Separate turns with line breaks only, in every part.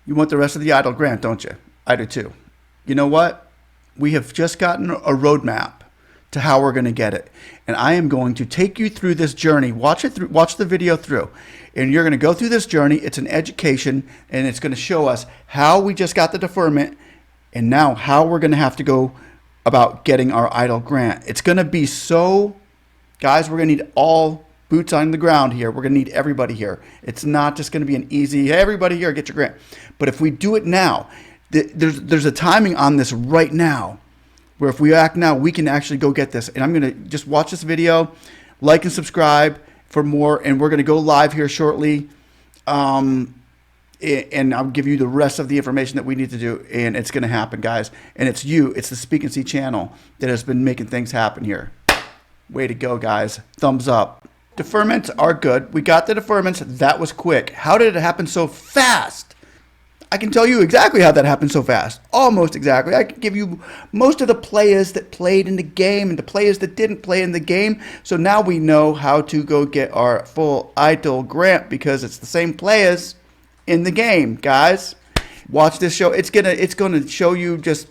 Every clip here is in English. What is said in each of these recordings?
You want the rest of the EIDL grant, don't you? I do too. You know what? We have just gotten a roadmap to how we're going to get it. And I am going to take you through this journey. Watch it through, watch the video through. And you're going to go through this journey. It's an education, and it's going to show us how we just got the deferment and now how we're going to have to go about getting our EIDL grant. It's going to be so, guys, we're going to need all boots on the ground here. We're going to need everybody here. It's not just going to be an easy, hey, everybody here, get your grant. But if we do it now, there's a timing on this right now where if we act now, we can actually go get this. And I'm going to just watch this video, like and subscribe for more. And we're going to go live here shortly. And I'll give you the rest of the information that we need to do. And it's going to happen, guys. And it's the Speak and See channel that has been making things happen here. Way to go, guys. Thumbs up. Deferments are good. We got the deferments. That was quick. How did it happen so fast? I can tell you exactly how that happened so fast. Almost exactly. I can give you most of the players that played in the game and the players that didn't play in the game. So now we know how to go get our full EIDL grant because it's the same players in the game, guys. Watch this show. It's gonna show you just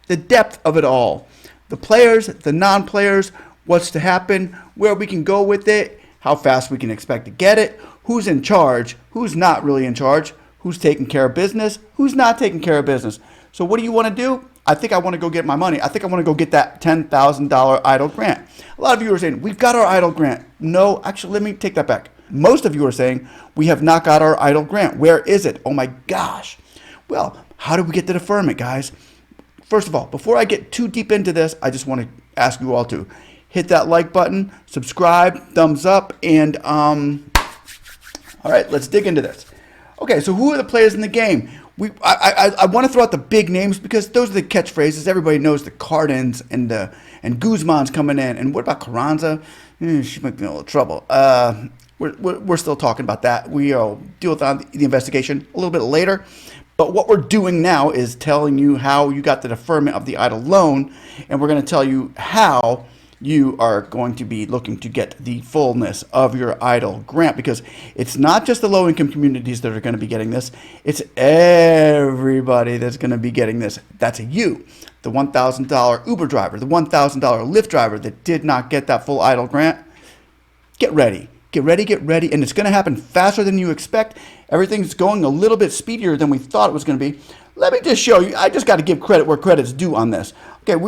the depth of it all. The players, the non-players, what's to happen, where we can go with it, how fast we can expect to get it, who's in charge, who's not really in charge, who's taking care of business, who's not taking care of business. So what do you want to do? I think I want to go get my money. I think I want to go get that $10,000 EIDL grant. A lot of you are saying, we've got our EIDL grant. No, actually, let me take that back. Most of you are saying, we have not got our EIDL grant. Where is it? Oh my gosh. Well, how do we get the deferment, guys? First of all, before I get too deep into this, I just want to ask you all to hit that like button, subscribe, thumbs up, and all right, let's dig into this. Okay, so who are the players in the game? I want to throw out the big names because those are the catchphrases. Everybody knows the Cardins and Guzman's coming in. And what about Carranza? She might be in a little trouble. We're still talking about that. We'll deal with the investigation a little bit later. But what we're doing now is telling you how you got the deferment of the EIDL loan, and we're going to tell you how you are going to be looking to get the fullness of your EIDL grant, because it's not just the low-income communities that are going to be getting this. It's everybody that's going to be getting this. That's you, the $1,000 Uber driver, the $1,000 Lyft driver that did not get that full EIDL grant. Get ready. Get ready, get ready, and it's going to happen faster than you expect. Everything's going a little bit speedier than we thought it was going to be. Let me just show you. I just got to give credit where credit's due on this. Okay,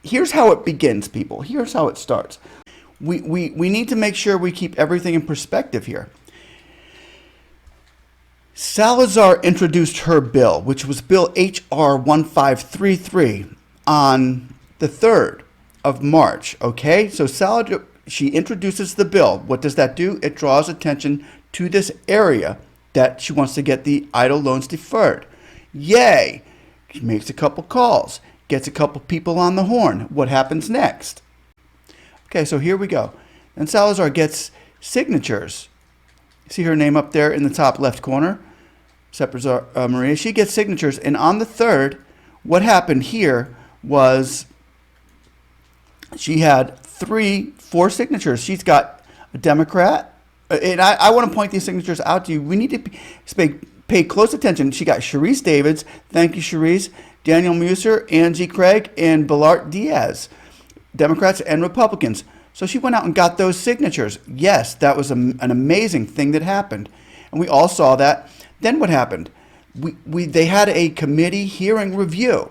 here's how it begins, people. Here's how it starts. We need to make sure we keep everything in perspective here. Salazar introduced her bill, which was Bill HR 1533, on the 3rd of March. Okay, so Salazar, she introduces the bill. What does that do? It draws attention to this area that she wants to get the EIDL loans deferred. Yay! She makes a couple calls, gets a couple people on the horn. What happens next? Okay, so here we go. And Salazar gets signatures. See her name up there in the top left corner? Seprazar Maria. She gets signatures. And on the 3rd, what happened here was she had 4 signatures. She's got a Democrat. And I want to point these signatures out to you. We need to pay close attention. She got Sharice Davids. Thank you, Sharice. Daniel Musser, Angie Craig, and Ballart Diaz. Democrats and Republicans. So she went out and got those signatures. Yes, that was an amazing thing that happened. And we all saw that. Then what happened? They had a committee hearing review.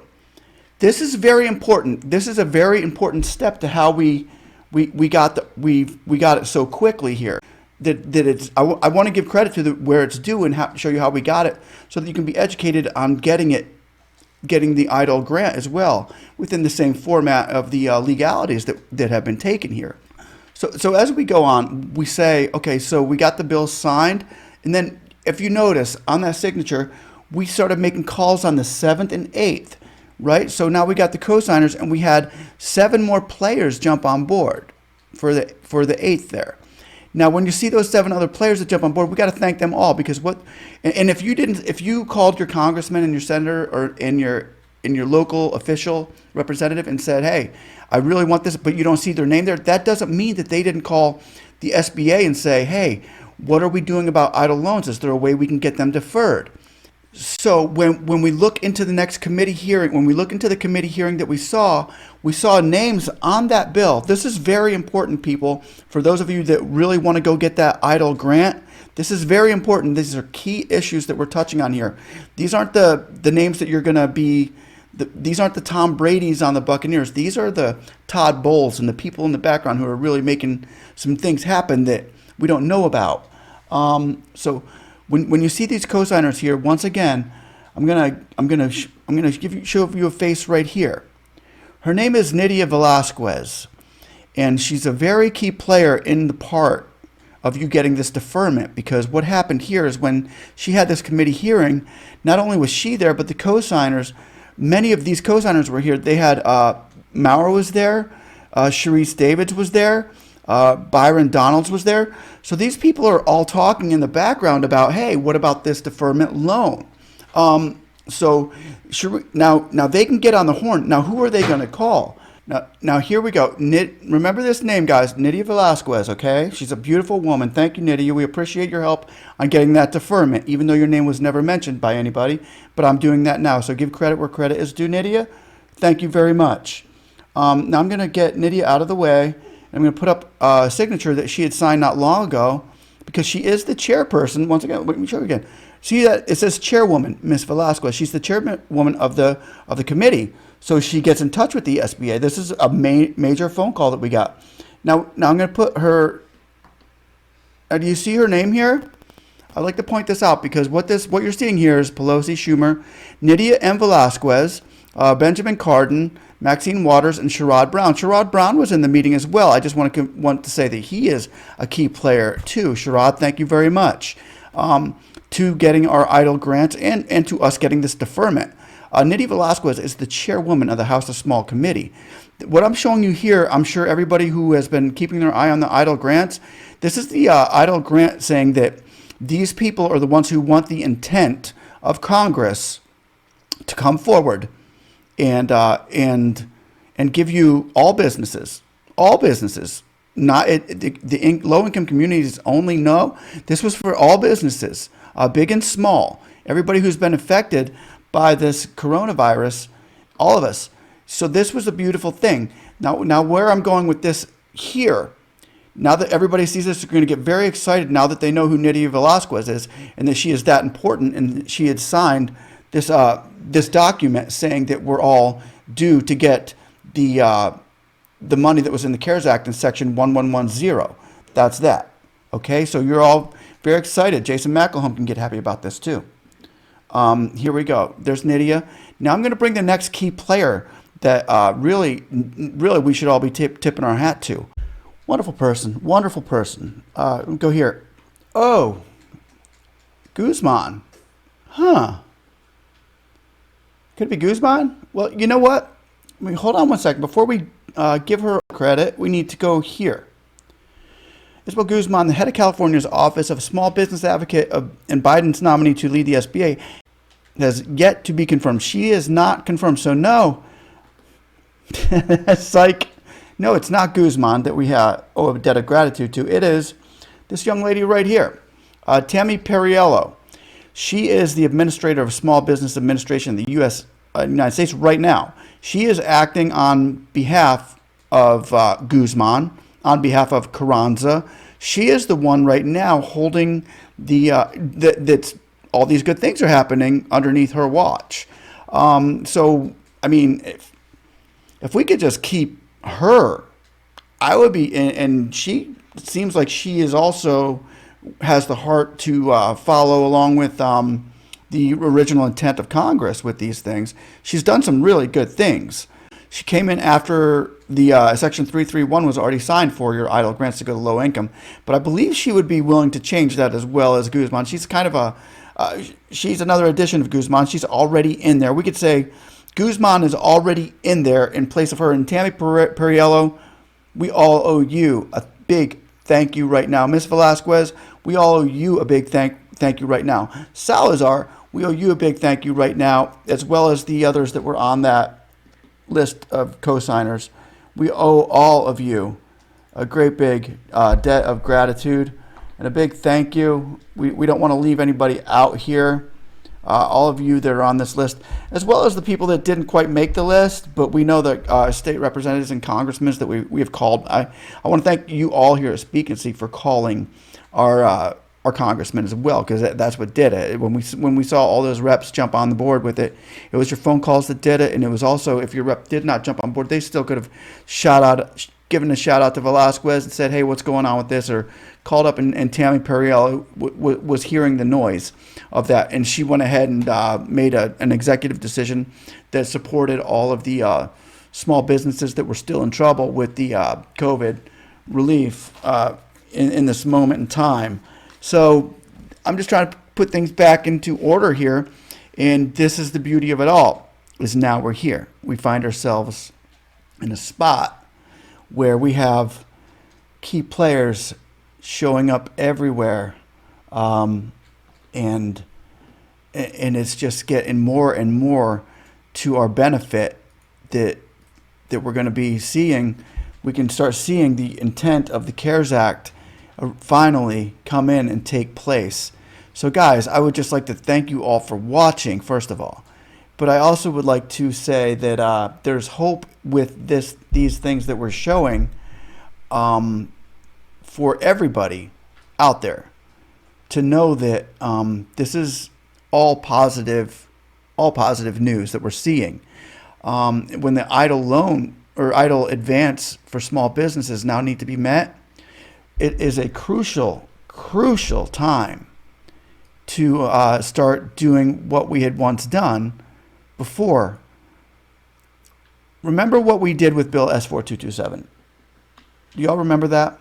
This is very important. This is a very important step to how we got it so quickly here. That it's I want to give credit to where it's due and show you how we got it, so that you can be educated on getting the EIDL grant as well within the same format of the legalities that have been taken here. So as we go on, we say, okay, so we got the bill signed, and then if you notice on that signature, we started making calls on the 7th and 8th. Right? So now we got the co-signers, and we had 7 more players jump on board for the 8th there. Now, when you see those 7 other players that jump on board, we got to thank them all, because if you called your congressman and your senator or in your local official representative and said, hey, I really want this, but you don't see their name there, that doesn't mean that they didn't call the SBA and say, hey, What are we doing about idle loans? Is there a way we can get them deferred? So when we look into the next committee hearing, when we look into the committee hearing that we saw names on that bill. This is very important, people. For those of you that really want to go get that EIDL grant, this is very important. These are key issues that we're touching on here. These aren't the names that you're going to be, these aren't the Tom Brady's on the Buccaneers. These are the Todd Bowles and the people in the background who are really making some things happen that we don't know about. So when you see these cosigners here, once again, I'm gonna show you a face right here. Her name is Nydia Velazquez, and she's a very key player in the part of you getting this deferment, because what happened here is when she had this committee hearing, not only was she there, but the cosigners, many of these cosigners were here. They had Maurer was there, Sharice Davids was there, Byron Donalds was there. So these people are all talking in the background about, hey, what about this deferment loan? So now they can get on the horn. Now, who are they going to call? Now here we go. Remember this name, guys, Nydia Velazquez, okay? She's a beautiful woman. Thank you, Nydia. We appreciate your help on getting that deferment, even though your name was never mentioned by anybody. But I'm doing that now. So give credit where credit is due, Nydia. Thank you very much. Now I'm going to get Nydia out of the way. I'm going to put up a signature that she had signed not long ago, because she is the chairperson. Once again, let me show you again. See that it says Chairwoman, Miss Velazquez. She's the chairwoman of the committee. So she gets in touch with the SBA. This is a major phone call that we got. Now I'm going to put her. Do you see her name here? I'd like to point this out, because what you're seeing here is Pelosi, Schumer, Nydia M. Velazquez, Benjamin Cardin, Maxine Waters, and Sherrod Brown. Sherrod Brown was in the meeting as well. I just want to say that he is a key player too. Sherrod, thank you very much to getting our EIDL grants and to us getting this deferment. Nydia Velazquez is the chairwoman of the House of Small Committee. What I'm showing you here, I'm sure everybody who has been keeping their eye on the EIDL grants, this is the EIDL grant saying that these people are the ones who want the intent of Congress to come forward and give you all businesses, not the low-income communities only. No, this was for all businesses, big and small, everybody who's been affected by this coronavirus, all of us. So this was a beautiful thing. Now where I'm going with this here, now that everybody sees this, they're going to get very excited now that they know who Nydia Velazquez is and that she is that important, and she had signed this document saying that we're all due to get the money that was in the CARES Act in Section 1110. That's that. Okay, so you're all very excited. Jason McElhone can get happy about this too. Here we go. There's Nydia. Now I'm going to bring the next key player that really we should all be tipping our hat to. Wonderful person. Wonderful person. Go here. Oh, Guzman. Huh. Could it be Guzman? Well, you know what? Hold on one second. Before we give her credit, we need to go here. Isabel Guzman, the head of California's Office of Small Business Advocate and Biden's nominee to lead the SBA, has yet to be confirmed. She is not confirmed. So no, psych. No, it's not Guzman that we owe a debt of gratitude to. It is this young lady right here, Tammy Perriello. She is the administrator of Small Business Administration in the United States right now. She is acting on behalf of Guzman, on behalf of Carranza. She is the one right now holding that's all these good things are happening underneath her watch. So, I mean, if we could just keep her, I would be, and she seems like she is also has the heart to follow along with the original intent of Congress with these things. She's done some really good things. She came in after the Section 331 was already signed for your EIDL grants to go to low income, but I believe she would be willing to change that as well as Guzman. She's kind of she's another addition of Guzman. She's already in there. We could say Guzman is already in there in place of her. And Tammy Perriello, we all owe you a big thank you right now. Miss Velazquez, we all owe you a big thank you right now. Salazar, we owe you a big thank you right now, as well as the others that were on that list of co-signers. We owe all of you a great big debt of gratitude. And a big thank you. We don't want to leave anybody out here. All of you that are on this list, as well as the people that didn't quite make the list, but we know that state representatives and congressmen that we have called. I want to thank you all here at Speak and See for calling our congressman as well, because that's what did it. When we saw all those reps jump on the board with it, it was your phone calls that did it, and it was also, if your rep did not jump on board, they still could have given a shout out to Velazquez and said, hey, what's going on with this, or called up, and Tammy Perriello was hearing the noise of that, and she went ahead and made an executive decision that supported all of the small businesses that were still in trouble with the COVID relief in this moment in time. So I'm just trying to put things back into order here, and this is the beauty of it all, is now we're here. We find ourselves in a spot where we have key players showing up everywhere, and it's just getting more and more to our benefit that we're going to be seeing. We can start seeing the intent of the CARES Act finally come in and take place. So guys, I would just like to thank you all for watching, first of all. But I also would like to say that there's hope with these things that we're showing for everybody out there to know that this is all positive news that we're seeing. When the EIDL loan or EIDL advance for small businesses now need to be met, it is a crucial time to start doing what we had once done before. Remember what we did with Bill S4227? Do y'all remember that?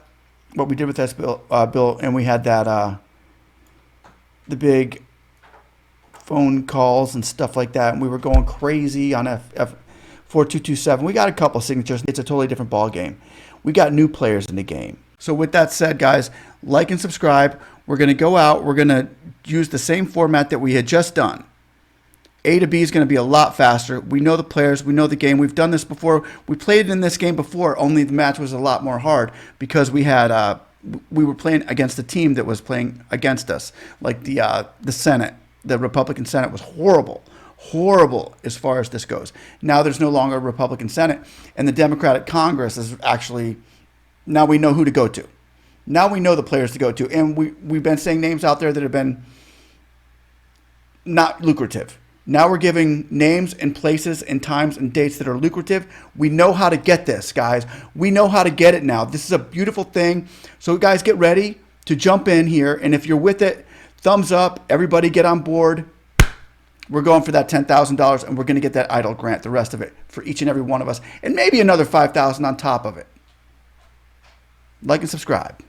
What we did with this bill, and we had that the big phone calls and stuff like that, and we were going crazy on F4227. We got a couple signatures. It's a totally different ball game. We got new players in the game. So with that said, guys, like and subscribe. We're going to go out. We're going to use the same format that we had just done. A to B is going to be a lot faster. We know the players. We know the game. We've done this before. We played in this game before, only the match was a lot more hard because we had we were playing against a team that was playing against us. Like the Senate, the Republican Senate was horrible as far as this goes. Now there's no longer a Republican Senate, and the Democratic Congress is actually, now we know who to go to. Now we know the players to go to, and we've been saying names out there that have been not lucrative. Now we're giving names and places and times and dates that are lucrative. We know how to get this, guys. We know how to get it now. This is a beautiful thing. So guys, get ready to jump in here. And if you're with it, thumbs up. Everybody get on board. We're going for that $10,000, and we're going to get that EIDL grant, the rest of it, for each and every one of us. And maybe another $5,000 on top of it. Like and subscribe.